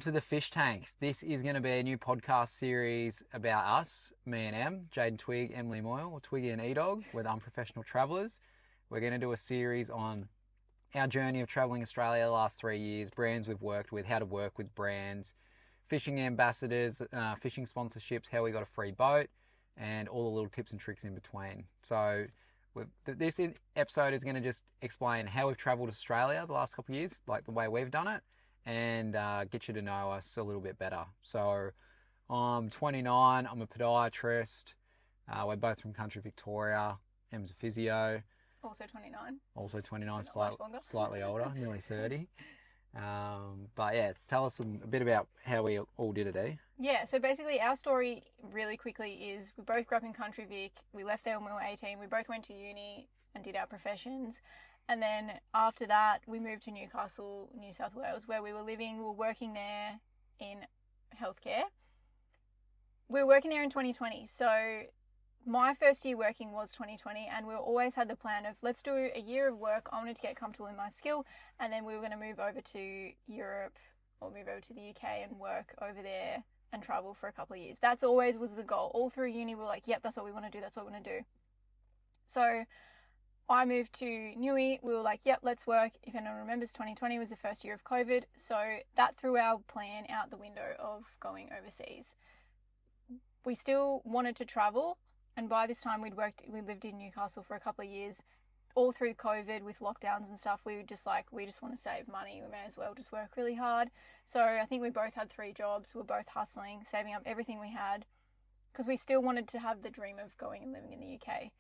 to the Fish Tank. This is going to be a new podcast series about us, me and Em, Jaden Twig, Emily Moyle, Twiggy and E-Dog. We're the Unprofessional Travellers. We're going to do a series on our journey of travelling Australia the last 3 years, brands we've worked with, how to work with brands, fishing ambassadors, fishing sponsorships, how we got a free boat, and all the little tips and tricks in between. So this episode is going to just explain how we've travelled Australia the last couple of years, like the way we've done it, and get you to know us a little bit better. So I'm 29, I'm a podiatrist. We're both from country Victoria. Em's a physio. Also 29. Also 29, slightly older, nearly 30. But yeah, tell us a bit about how we all did it, eh? Yeah, so basically our story really quickly is we both grew up in country Vic. We left there when we were 18. We both went to uni and did our professions. And then after that, we moved to Newcastle, New South Wales, where we were living. We were working there in healthcare. We were working there in 2020. So my first year working was 2020, and we always had the plan of let's do a year of work. I wanted to get comfortable in my skill, and then we were going to move over to Europe or move over to the UK and work over there and travel for a couple of years. That's always was the goal. All through uni, we were like, yep, that's what we want to do. That's what we want to do. So I moved to Newey. We were like, yep, let's work. If anyone remembers, 2020 was the first year of COVID. So that threw our plan out the window of going overseas. We still wanted to travel. And by this time we lived in Newcastle for a couple of years. All through COVID with lockdowns and stuff, we were just like, we just want to save money. We may as well just work really hard. So I think we both had 3 jobs. We were both hustling, saving up everything we had, because we still wanted to have the dream of going and living in the UK.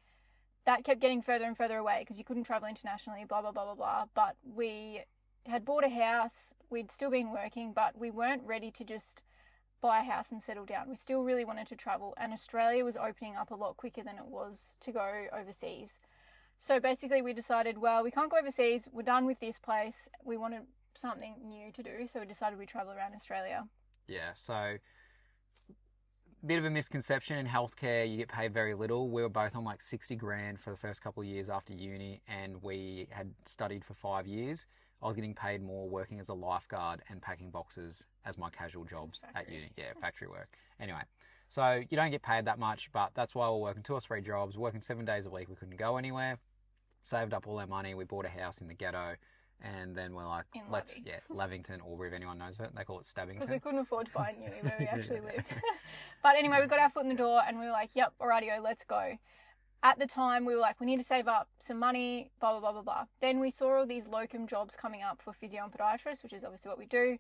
That kept getting further and further away because you couldn't travel internationally, blah, blah, blah, blah, blah. But we had bought a house. We'd still been working, but we weren't ready to just buy a house and settle down. We still really wanted to travel, and Australia was opening up a lot quicker than it was to go overseas. So basically we decided, well, we can't go overseas. We're done with this place. We wanted something new to do, so we decided we'd travel around Australia. Yeah, so bit of a misconception in healthcare, you get paid very little. We were both on like 60 grand for the first couple of years after uni, and we had studied for 5 years. I was getting paid more working as a lifeguard and packing boxes as my casual jobs at uni. Yeah, factory work. Anyway, so you don't get paid that much, but that's why we're working 2 or 3 jobs, working 7 days a week. We couldn't go anywhere. Saved up all our money. We bought a house in the ghetto, and then we're like, Lavington, or if anyone knows it, they call it Stabbington. Because we couldn't afford to buy Newey where we actually lived. But anyway, we got our foot in the door, and we were like, yep, alrighty, let's go. At the time, we were like, we need to save up some money, blah, blah, blah, blah, blah. Then we saw all these locum jobs coming up for physio and podiatrists, which is obviously what we do.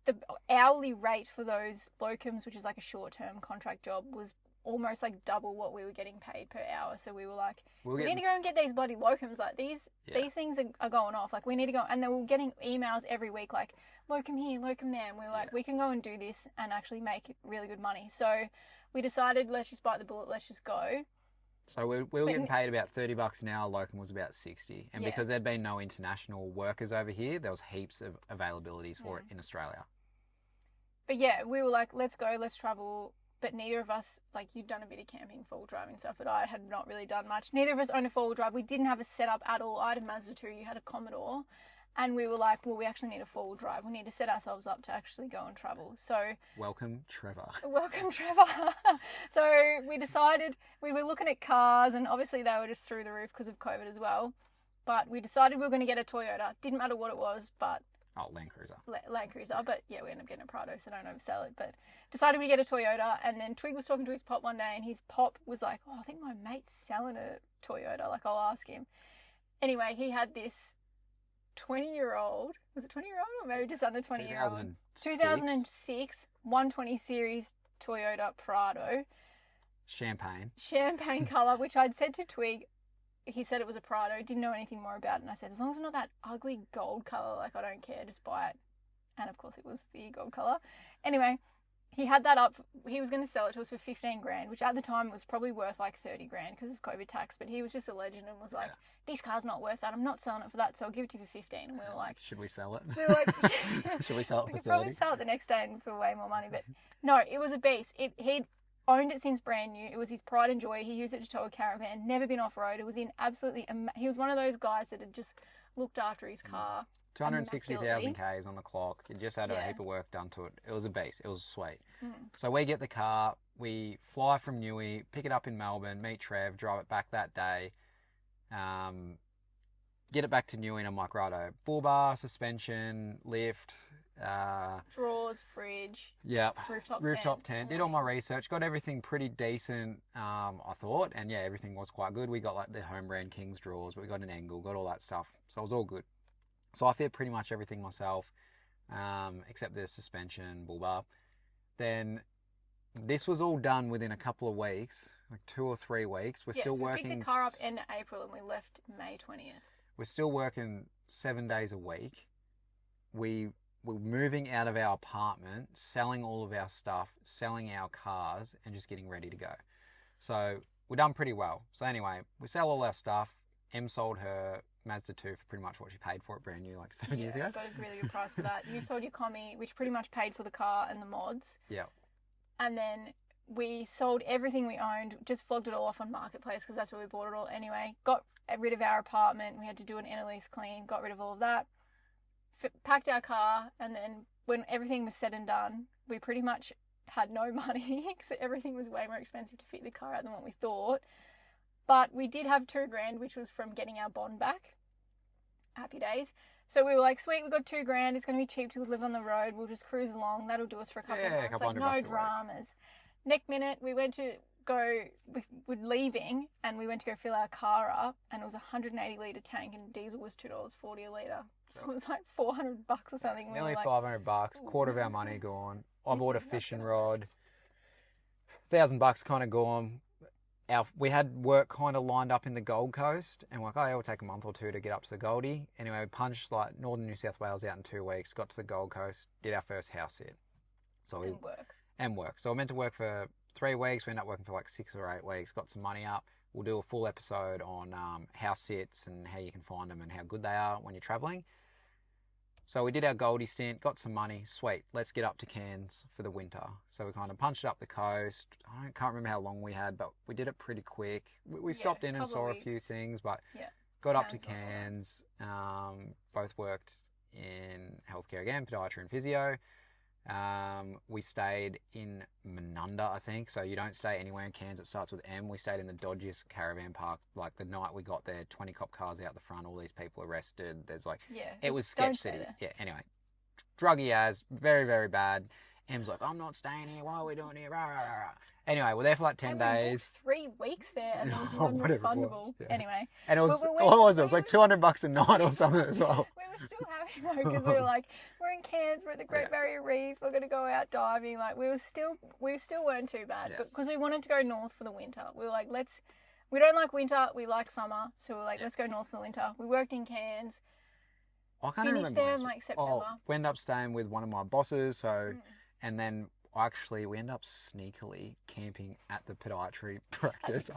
The hourly rate for those locums, which is like a short-term contract job, was almost like double what we were getting paid per hour. So we were like, we need to go and get these bloody locums. Like these things are going off. Like we need to go. And they were getting emails every week like, locum here, locum there. And we were like, we can go and do this and actually make really good money. So we decided, let's just bite the bullet. Let's just go. So we were getting paid about $30 an hour. Locum was about 60. And because there'd been no international workers over here, there was heaps of availabilities for it in Australia. But yeah, we were like, let's go, let's travel. But neither of us, like, you'd done a bit of camping, four-wheel driving stuff, but I had not really done much. Neither of us owned a four-wheel drive. We didn't have a setup at all. I had a Mazda 2, you had a Commodore. And we were like, well, we actually need a four-wheel drive. We need to set ourselves up to actually go and travel. So welcome, Trevor. Welcome, Trevor. So we decided, we were looking at cars, and obviously they were just through the roof because of COVID as well. But we decided we were going to get a Toyota. Didn't matter what it was, but... Oh, Land Cruiser. Land Cruiser, but yeah, we ended up getting a Prado, so don't oversell it. But decided we'd get a Toyota, and then Twig was talking to his pop one day, and his pop was like, oh, I think my mate's selling a Toyota, like, I'll ask him. Anyway, he had this 20-year-old, was it 20-year-old or maybe just under 20-year-old? 2006, 120 series Toyota Prado. Champagne colour, which I'd said to Twig, he said it was a Prado, didn't know anything more about it, and I said, as long as it's not that ugly gold colour, like, I don't care, just buy it. And of course it was the gold colour. Anyway, he had that up, he was going to sell it to us for 15 grand, which at the time was probably worth like 30 grand because of COVID tax, but he was just a legend and was like, this car's not worth that, I'm not selling it for that, so I'll give it to you for 15. And we were like, should we sell it? We were like, should we sell it for 30? We could probably sell it the next day and for way more money, but no, it was a beast. He'd owned it since brand new. It was his pride and joy. He used it to tow a caravan, never been off-road. It was in absolutely... he was one of those guys that had just looked after his car 260,000 Ks on the clock. It just had a Yeah. heap of work done to it. It was a beast. It was sweet. Mm. So we get the car, we fly from Newey, pick it up in Melbourne, meet Trev, drive it back that day, get it back to Newey, and I'm like, righto, bull bar, suspension, lift, Drawers, fridge, yep, rooftop tent. Did all my research, got everything pretty decent, I thought, and yeah, everything was quite good. We got like the home brand King's drawers, but we got an Engel, got all that stuff, so it was all good. So I fit pretty much everything myself, except the suspension, bull bar. Then this was all done within a couple of weeks, like 2 or 3 weeks. We're still so we working. picked the car up end of April and we left May 20th. We're still working 7 days a week. We're moving out of our apartment, selling all of our stuff, selling our cars, and just getting ready to go. So we're done pretty well. So anyway, we sell all our stuff. Em sold her Mazda 2 for pretty much what she paid for it, brand new, like 7 years ago. Got a really good price for that. You sold your Commie, which pretty much paid for the car and the mods. Yeah. And then we sold everything we owned, just flogged it all off on Marketplace because that's where we bought it all anyway. Got rid of our apartment. We had to do an Annalise clean, got rid of all of that. Packed our car, and then when everything was said and done, we pretty much had no money because everything was way more expensive to fit the car out than what we thought. But we did have $2,000, which was from getting our bond back. Happy days. So we were like, sweet, we got $2,000. It's going to be cheap to live on the road. We'll just cruise along. That'll do us for a couple of months. Like, no dramas. Next minute, we went to we're leaving, and we went to go fill our car up, and it was a 180-litre tank, and diesel was $2.40 a litre. So it was like $400 or something. Nearly $500, quarter of our money gone. I bought a fishing rod. $1,000 kind of gone. We had work kind of lined up in the Gold Coast, and we're like, oh, it'll take a month or two to get up to the Goldie. Anyway, we punched like northern New South Wales out in 2 weeks, got to the Gold Coast, did our first house sit. And work. So I meant to work for 3 weeks. We ended up working for like 6 or 8 weeks, got some money up. We'll do a full episode on house sits and how you can find them and how good they are when you're traveling. So we did our Goldie stint, got some money, sweet, let's get up to Cairns for the winter. So we kind of punched up the coast. I can't remember how long we had, but we did it pretty quick. We stopped in and saw a few things, but got up to Cairns. Both worked in healthcare again, podiatry and physio. We stayed in Menunda, I think. So you don't stay anywhere in Cairns. It starts with M. We stayed in the dodgiest caravan park. Like the night we got there, 20 cop cars out the front, all these people arrested. There's like, it was sketch city. Yeah, anyway. Druggy as, very, very bad. M's like, I'm not staying here. Why are we doing here? Rah, rah, rah. Anyway, we're there for like 10 days. 3 weeks there, and it was non-refundable. Anyway. And it was, what was it? It was like $200 a night or something as well. We were still happy though, because we were like, we're in Cairns, we're at the Great Barrier Reef, we're going to go out diving. Like, we still weren't too bad, but because we wanted to go north for the winter. We were like, we don't like winter, we like summer. So we were like, let's go north for the winter. We worked in Cairns. I can't finished there in like September. We ended up staying with one of my bosses, so, and then actually we ended up sneakily camping at the podiatry practice.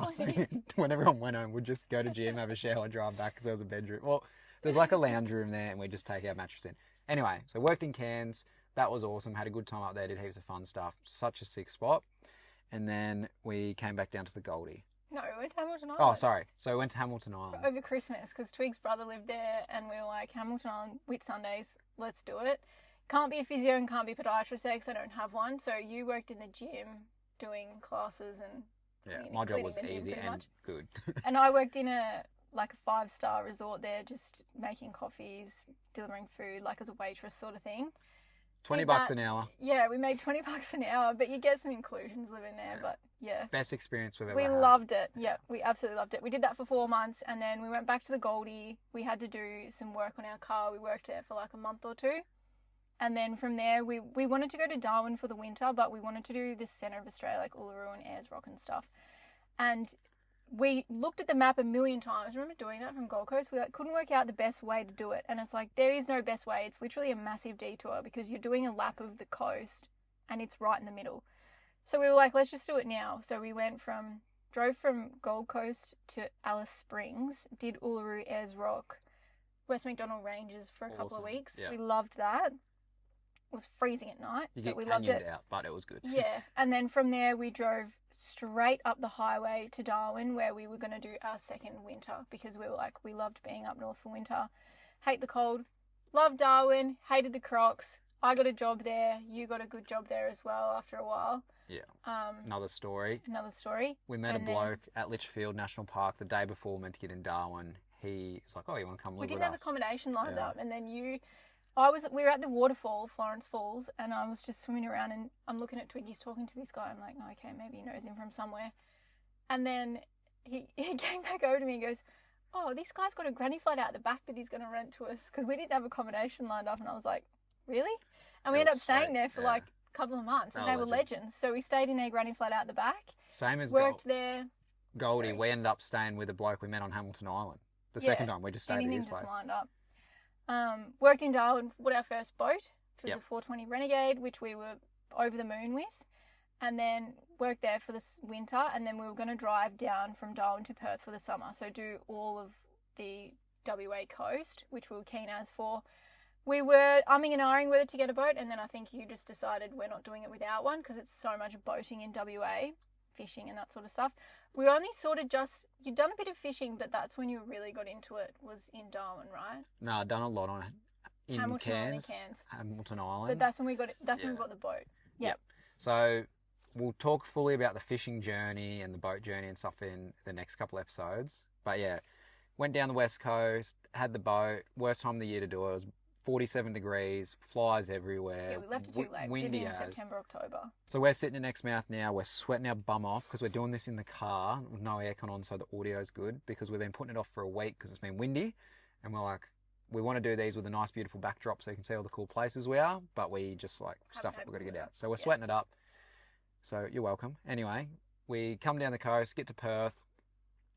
When everyone went home, we'd just go to gym, have a shower, drive back because there was a bedroom. Well, there's like a lounge room there, and we'd just take our mattress in. Anyway, so worked in Cairns. That was awesome. Had a good time up there. Did heaps of fun stuff. Such a sick spot. And then we came back down to the Goldie. No, we went to Hamilton Island. Oh, sorry. So we went to Hamilton Island. Over Christmas, because Twig's brother lived there, and we were like, Hamilton Island, Whitsundays, let's do it. Can't be a physio and can't be a podiatrist there because I don't have one. So you worked in the gym doing classes and my job was easy and good. And I worked in a 5-star resort there, just making coffees, delivering food, like as a waitress sort of thing. $20 an hour. Yeah, we made $20 an hour, but you get some inclusions living there. But best experience we've ever had. We loved it. Yeah, we absolutely loved it. We did that for 4 months, and then we went back to the Goldie. We had to do some work on our car. We worked there for like a month or two. And then from there, we wanted to go to Darwin for the winter, but we wanted to do the centre of Australia, like Uluru and Ayers Rock and stuff. And we looked at the map a million times. Remember doing that from Gold Coast? We couldn't work out the best way to do it. And it's like, there is no best way. It's literally a massive detour because you're doing a lap of the coast and it's right in the middle. So we were like, let's just do it now. So we drove from Gold Coast to Alice Springs, did Uluru, Ayers Rock, West MacDonnell Ranges for a couple of weeks. Yeah. We loved that. It was freezing at night, but we loved it. Out, but it was good. Yeah, and then from there we drove straight up the highway to Darwin, where we were going to do our second winter because we were like, we loved being up north for winter. Hate the cold, loved Darwin, hated the Crocs. I got a job there. You got a good job there as well after a while. Yeah. Another story. We met a bloke at Litchfield National Park the day before we were meant to get in Darwin. He was like, oh, you want to come live with us? We didn't have accommodation lined up. And then we were at the waterfall, Florence Falls, and I was just swimming around and I'm looking at Twiggy's talking to this guy. I'm like, oh, okay, maybe he knows him from somewhere. And then he came back over to me and goes, oh, this guy's got a granny flat out the back that he's going to rent to us because we didn't have accommodation lined up. And I was like, really? And we ended up staying there for like a couple of months, and they were legends. So we stayed in their granny flat out the back. Same as worked there. Goldie, we ended up staying with a bloke we met on Hamilton Island. The second time we just stayed at his place. Just lined up. Worked in Darwin with our first boat, which was a 420 Renegade, which we were over the moon with. And then worked there for this winter, and then we were going to drive down from Darwin to Perth for the summer. So do all of the WA coast, which we were keen as for. We were umming and ahhing whether to get a boat, and then I think you just decided we're not doing it without one because it's so much boating in WA, fishing and that sort of stuff. We only sort of you'd done a bit of fishing, but that's when you really got into it, was in Darwin, right? No, I'd done a lot in Cairns, Hamilton Island. But that's when we got when we got the boat. Yep. So we'll talk fully about the fishing journey and the boat journey and stuff in the next couple episodes. But yeah, went down the west coast, had the boat, worst time of the year to do it. It was 47 degrees, flies everywhere. Yeah, we left it too late. We did it in September, October. So we're sitting in Exmouth now. We're sweating our bum off because we're doing this in the car with no aircon on, so the audio's good because we've been putting it off for a week because it's been windy. And we're like, we want to do these with a nice, beautiful backdrop so you can see all the cool places we are, but we just like stuff that we've got to get out. So we're sweating it up. So you're welcome. Anyway, we come down the coast, get to Perth.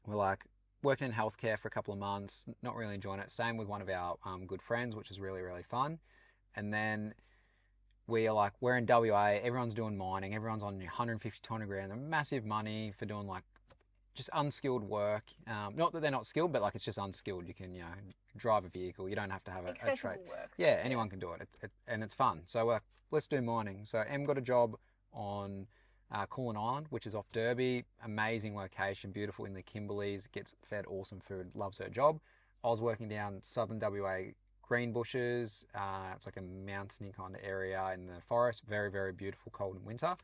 We're like, working in healthcare for a couple of months, not really enjoying it. Staying with one of our good friends, which is really, really fun. And then we are like, we're in WA, everyone's doing mining, everyone's on 150, 200 grand, massive money for doing like just unskilled work. Not that they're not skilled, but like it's just unskilled. You can, drive a vehicle. You don't have to have a trade. Work. Yeah, anyone can do it. And it's fun. So let's do mining. So Em got a job on Koolan Island, which is off Derby. Amazing location, beautiful in the Kimberleys, gets fed awesome food, loves her job. I was working down southern WA Greenbushes. It's like a mountainy kind of area in the forest, very, very beautiful, cold in winter.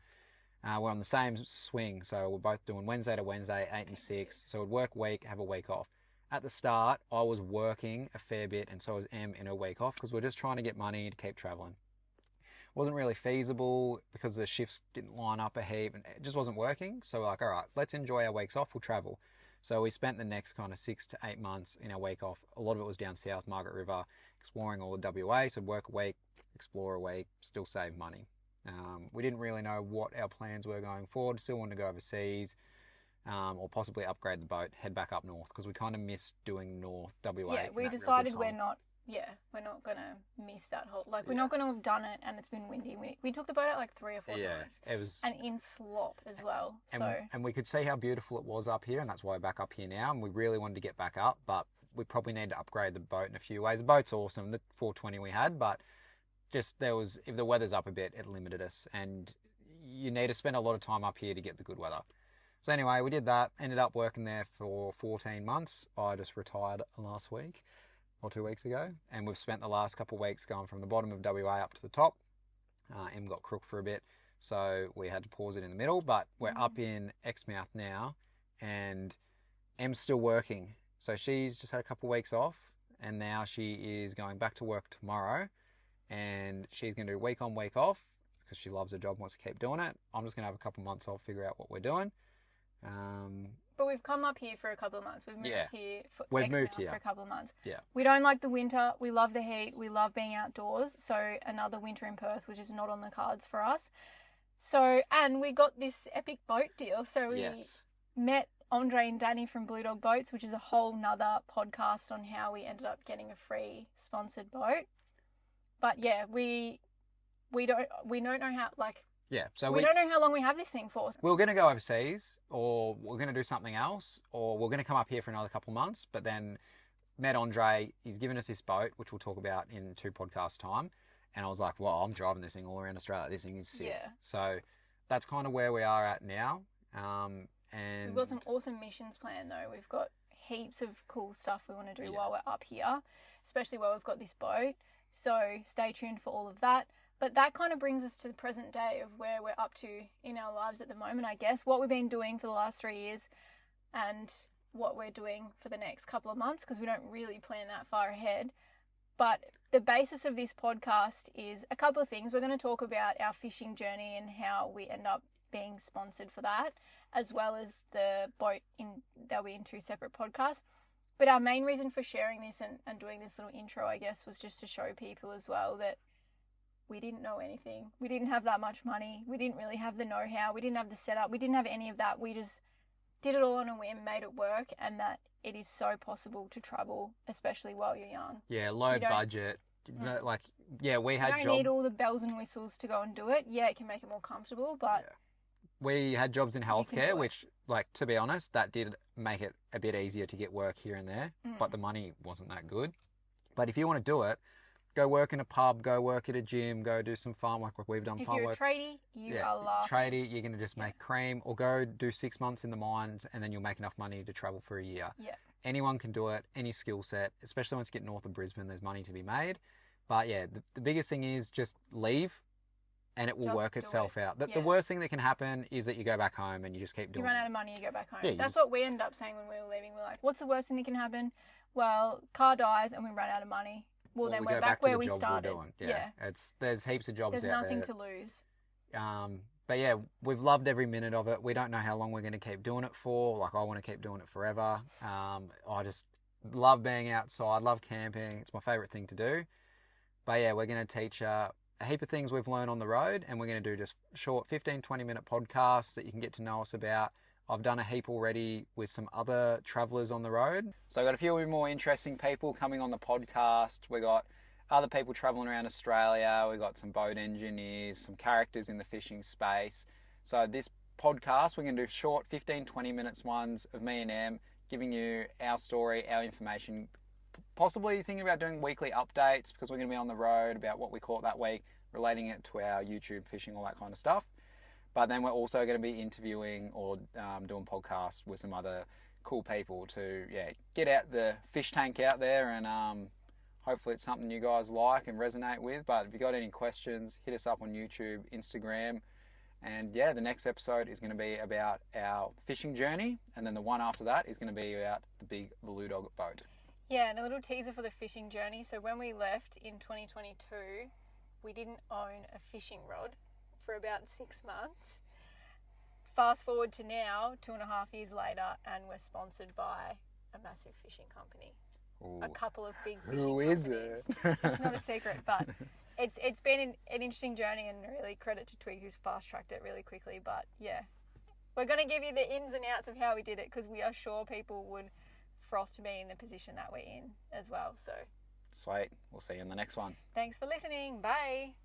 We're on the same swing, so we're both doing Wednesday to Wednesday, 8 and 6. So we'd work week, have a week off. At the start, I was working a fair bit, and so was Em in her week off, because we're just trying to get money to keep travelling. Wasn't really feasible because the shifts didn't line up a heap and it just wasn't working. So we're like, all right, let's enjoy our weeks off, we'll travel. So we spent the next kind of 6 to 8 months in our week off. A lot of it was down south, Margaret River, exploring all of WA. So work a week, explore a week, still save money. We didn't really know what our plans were going forward. Still wanted to go overseas, or possibly upgrade the boat, head back up north, because we kind of missed doing North WA. Yeah, we decided we're not going to miss that whole, we're not going to have done it and it's been windy. We took the boat out like 3 or 4 times. It was, and in slop as well. And we could see how beautiful it was up here, and that's why we're back up here now, and we really wanted to get back up, but we probably need to upgrade the boat in a few ways. The boat's awesome, the 420 we had, but just if the weather's up a bit, it limited us, and you need to spend a lot of time up here to get the good weather. So anyway, we did that, ended up working there for 14 months. I just retired last week or 2 weeks ago, and we've spent the last couple of weeks going from the bottom of WA up to the top. Em got crook for a bit, so we had to pause it in the middle, but we're up in Exmouth now, and Em's still working. So she's just had a couple of weeks off, and now she is going back to work tomorrow, and she's going to do week on, week off, because she loves her job and wants to keep doing it. I'm just going to have a couple of months off, figure out what we're doing. But we've come up here for a couple of months. We've moved here for a couple of months. Yeah. We don't like the winter. We love the heat. We love being outdoors. So another winter in Perth, which is not on the cards for us. So, and we got this epic boat deal. So we met Andre and Danny from Blue Dog Boats, which is a whole nother podcast on how we ended up getting a free sponsored boat. But yeah, we don't know how, so we don't know how long we have this thing for. We were going to go overseas, or we're going to do something else, or we're going to come up here for another couple of months, but then met Andre. He's given us this boat, which we'll talk about in 2 podcasts time. And I was like, well, I'm driving this thing all around Australia. This thing is sick. Yeah. So that's kind of where we are at now. And we've got some awesome missions planned, though. We've got heaps of cool stuff we want to do while we're up here, especially while we've got this boat. So stay tuned for all of that. But that kind of brings us to the present day of where we're up to in our lives at the moment, I guess. What we've been doing for the last 3 years and what we're doing for the next couple of months, because we don't really plan that far ahead. But the basis of this podcast is a couple of things. We're going to talk about our fishing journey and how we end up being sponsored for that, as well as the boat. They'll be in 2 separate podcasts. But our main reason for sharing this and doing this little intro, I guess, was just to show people as well that we didn't know anything. We didn't have that much money. We didn't really have the know-how. We didn't have the setup. We didn't have any of that. We just did it all on a whim, made it work, and that it is so possible to travel, especially while you're young. Yeah, low budget. Like, yeah, we had jobs. You don't need all the bells and whistles to go and do it. Yeah, it can make it more comfortable, but... Yeah. We had jobs in healthcare, which, like, to be honest, that did make it a bit easier to get work here and there, but the money wasn't that good. But if you want to do it, go work in a pub, go work at a gym, go do some farm work like we've done. If you're a tradie, you are laughing. Tradie, you're going to just make cream, or go do 6 months in the mines and then you'll make enough money to travel for a year. Yeah. Anyone can do it, any skill set, especially once you get north of Brisbane, there's money to be made. But yeah, the biggest thing is just leave and it will work itself out. The worst thing that can happen is that you go back home and you just keep doing it. You run out of money, you go back home. Yeah, that's what we ended up saying when we were leaving. We're like, what's the worst thing that can happen? Well, car dies and we run out of money. Well, then we're back where we started. Yeah. There's heaps of jobs out there. There's nothing to lose. But yeah, we've loved every minute of it. We don't know how long we're going to keep doing it for. Like, I want to keep doing it forever. I just love being outside, love camping. It's my favourite thing to do. But yeah, we're going to teach a heap of things we've learned on the road, and we're going to do just short 15, 20-minute podcasts that you can get to know us about. I've done a heap already with some other travellers on the road. So I've got a few more interesting people coming on the podcast. We got other people travelling around Australia. We got some boat engineers, some characters in the fishing space. So this podcast, we're going to do short 15, 20 minutes ones of me and Em giving you our story, our information, possibly thinking about doing weekly updates because we're going to be on the road about what we caught that week, relating it to our YouTube fishing, all that kind of stuff. But then we're also going to be interviewing or doing podcasts with some other cool people to get out the fish tank out there, and hopefully it's something you guys like and resonate with. But if you got any questions, hit us up on YouTube, Instagram. And yeah, the next episode is going to be about our fishing journey, and then the one after that is going to be about the big Blue Dog boat. Yeah, and a little teaser for the fishing journey. So when we left in 2022, we didn't own a fishing rod for about 6 months. Fast forward to now, 2.5 years later, and we're sponsored by a massive fishing company. Ooh. A couple of big fishing companies. Who is it? It's not a secret, but it's been an interesting journey, and really credit to Twig who's fast-tracked it really quickly. But yeah, we're going to give you the ins and outs of how we did it, because we are sure people would froth to be in the position that we're in as well. So sweet. We'll see you in the next one. Thanks for listening. Bye.